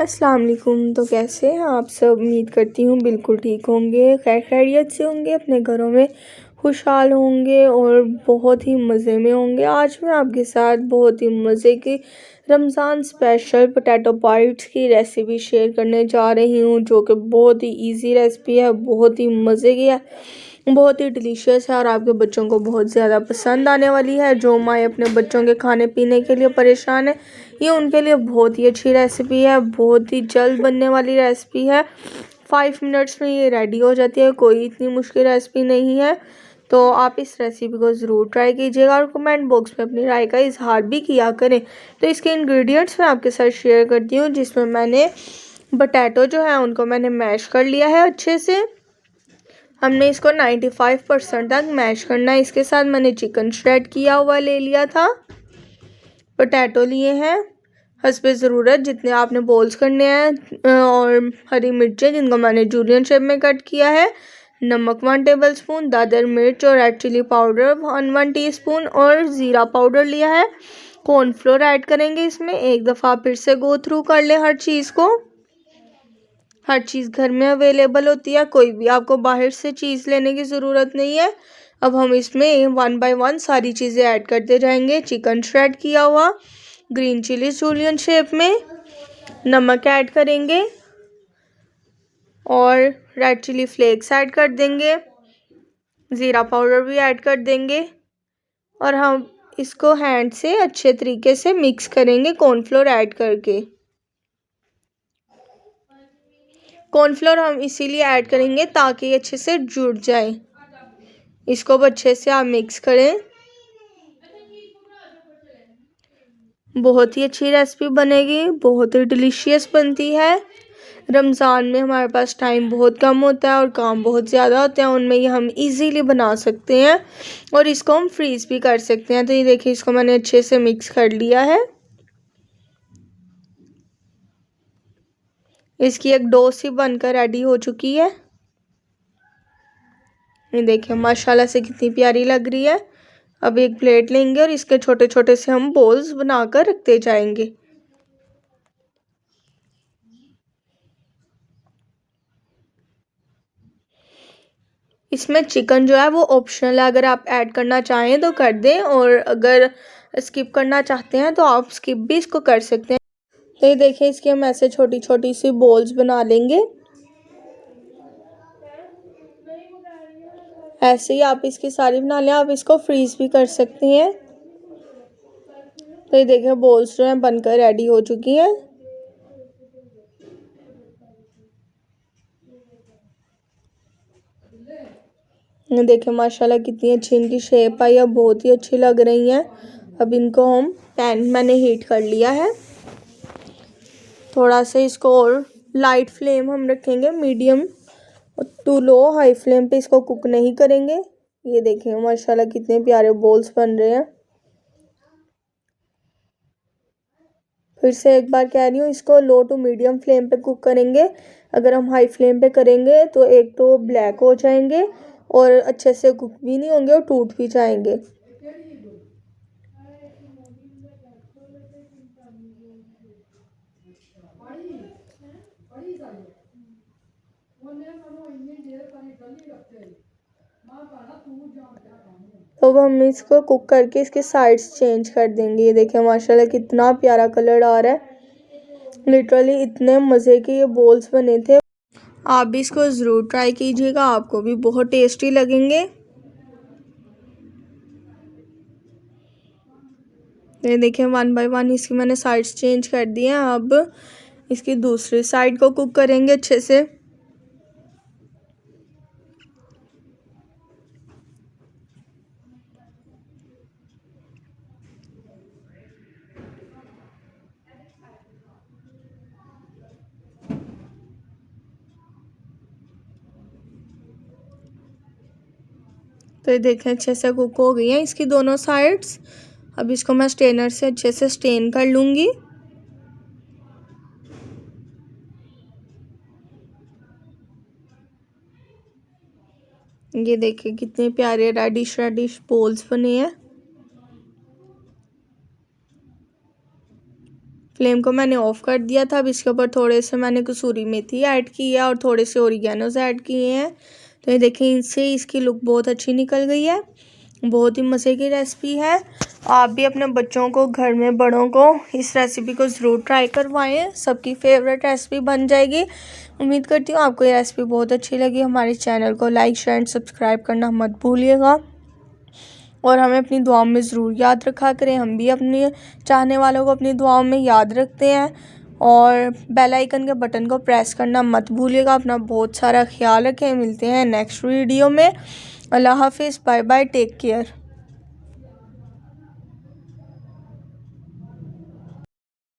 अस्सलाम वालेकुम। तो कैसे हैं आप सब? उम्मीद करती हूँ बिल्कुल ठीक होंगे, खैर खैरियत से होंगे, अपने घरों में खुशहाल होंगे और बहुत ही मज़े में होंगे। आज मैं आपके साथ बहुत ही मज़े की रमज़ान स्पेशल पोटैटो बाइट्स की रेसिपी शेयर करने जा रही हूँ, जो कि बहुत ही इजी रेसिपी है, बहुत ही मज़े की है, बहुत ही डिलीशियस है और आपके बच्चों को बहुत ज़्यादा पसंद आने वाली है। जो माँ अपने बच्चों के खाने पीने के लिए परेशान है, ये उनके लिए बहुत ही अच्छी रेसिपी है, बहुत ही जल्द बनने वाली रेसिपी है। 5 मिनट्स में ये रेडी हो जाती है, कोई इतनी मुश्किल रेसिपी नहीं है। तो आप इस रेसिपी को ज़रूर ट्राई कीजिएगा और कमेंट बॉक्स में अपनी राय का इजहार भी किया करें। तो इसके इंग्रेडिएंट्स मैं आपके साथ शेयर करती हूँ, जिसमें मैंने पोटैटो जो है उनको मैंने मैश कर लिया है अच्छे से। हमने इसको 95% तक मैश करना है। इसके साथ मैंने चिकन श्रेड किया हुआ ले लिया था, पोटैटो लिए हैं हस्बे ज़रूरत जितने आपने बोल्स करने हैं, और हरी मिर्चें जिनको मैंने जूलियन शेप में कट किया है, नमक 1 टेबलस्पून, दादर मिर्च और रेड चिली पाउडर 1 टीस्पून और ज़ीरा पाउडर लिया है। कॉर्नफ्लोर ऐड करेंगे इसमें। एक दफ़ा फिर से गो थ्रू कर ले हर चीज़ को। हर चीज़ घर में अवेलेबल होती है, कोई भी आपको बाहर से चीज़ लेने की ज़रूरत नहीं है। अब हम इसमें 1 बाय 1 सारी चीज़ें ऐड करते जाएंगे। चिकन श्रेड किया हुआ, ग्रीन चिली जूलियन शेप में, नमक ऐड करेंगे और रेड चिली फ्लेक्स ऐड कर देंगे, ज़ीरा पाउडर भी ऐड कर देंगे और हम इसको हैंड से अच्छे तरीके से मिक्स करेंगे कॉर्नफ्लोर ऐड करके। कॉर्नफ्लोर हम इसीलिए ऐड करेंगे ताकि ये अच्छे से जुड़ जाए। इसको अच्छे से आप मिक्स करें। बहुत ही अच्छी रेसिपी बनेगी, बहुत ही डिलीशियस बनती है। रमज़ान में हमारे पास टाइम बहुत कम होता है और काम बहुत ज़्यादा होते हैं, उनमें ये हम इजीली बना सकते हैं और इसको हम फ्रीज़ भी कर सकते हैं। तो ये देखिए, इसको मैंने अच्छे से मिक्स कर लिया है। इसकी एक डो सी बनकर रेडी हो चुकी है। ये देखिए माशाल्लाह से कितनी प्यारी लग रही है। अब एक प्लेट लेंगे और इसके छोटे छोटे से हम बॉल्स बनाकर रखते जाएंगे। इसमें चिकन जो है वो ऑप्शनल है, अगर आप ऐड करना चाहें तो कर दें और अगर स्किप करना चाहते हैं तो आप स्किप भी इसको कर सकते हैं। तो ये देखिए, इसकी हम ऐसे छोटी छोटी सी बॉल्स बना लेंगे। ऐसे ही आप इसकी सारी बना लें, आप इसको फ्रीज भी कर सकते हैं। तो ये देखिए, बॉल्स जो हैं बनकर रेडी हो चुकी हैं। ये देखिए माशाल्लाह कितनी अच्छी इनकी शेप आई है, बहुत ही अच्छी लग रही हैं। अब इनको हम पैन मैंने हीट कर लिया है, थोड़ा सा इसको और लाइट फ्लेम हम रखेंगे, medium to low, high flame पे इसको कुक नहीं करेंगे। ये देखें माशाल्लाह कितने प्यारे बॉल्स बन रहे हैं। फिर से एक बार कह रही हूँ, इसको लो टू मीडियम फ्लेम पे कुक करेंगे। अगर हम हाई फ्लेम पे करेंगे तो एक तो ब्लैक हो जाएंगे और अच्छे से कुक भी नहीं होंगे और टूट भी जाएंगे। तो अब हम इसको कुक करके इसके साइड्स चेंज कर देंगे। ये देखिए माशाल्लाह कितना प्यारा कलर आ रहा है। लिटरली इतने मज़े के ये बॉल्स बने थे। आप भी इसको ज़रूर ट्राई कीजिएगा, आपको भी बहुत टेस्टी लगेंगे। ये देखिए 1 बाय 1 इसकी मैंने साइड्स चेंज कर दिए हैं। अब इसकी दूसरी साइड को कुक करेंगे अच्छे से। तो ये देखें अच्छे से कुक हो गई हैं इसकी दोनों साइड्स। अब इसको मैं स्टेनर से अच्छे से स्टेन कर लूँगी। ये देखिए कितने प्यारे रेडिश रेडिश बॉल्स बने हैं। फ्लेम को मैंने ऑफ़ कर दिया था। अब इसके ऊपर थोड़े से मैंने कसूरी मेथी ऐड की है और थोड़े से ओरिगेनोस ऐड किए हैं। तो ये देखें, इनसे इसकी लुक बहुत अच्छी निकल गई है। बहुत ही मज़े की रेसिपी है। आप भी अपने बच्चों को, घर में बड़ों को इस रेसिपी को ज़रूर ट्राई करवाएं। सबकी फेवरेट रेसिपी बन जाएगी। उम्मीद करती हूँ आपको ये रेसिपी बहुत अच्छी लगी। हमारे चैनल को लाइक, शेयर एंड सब्सक्राइब करना मत भूलिएगा और हमें अपनी दुआओं में ज़रूर याद रखा करें। हम भी अपने चाहने वालों को अपनी दुआओं में याद रखते हैं। और बेल आइकन के बटन को प्रेस करना मत भूलिएगा। अपना बहुत सारा ख्याल रखें। मिलते हैं नेक्स्ट वीडियो में। अल्लाह हाफिज़, बाय बाय, टेक केयर।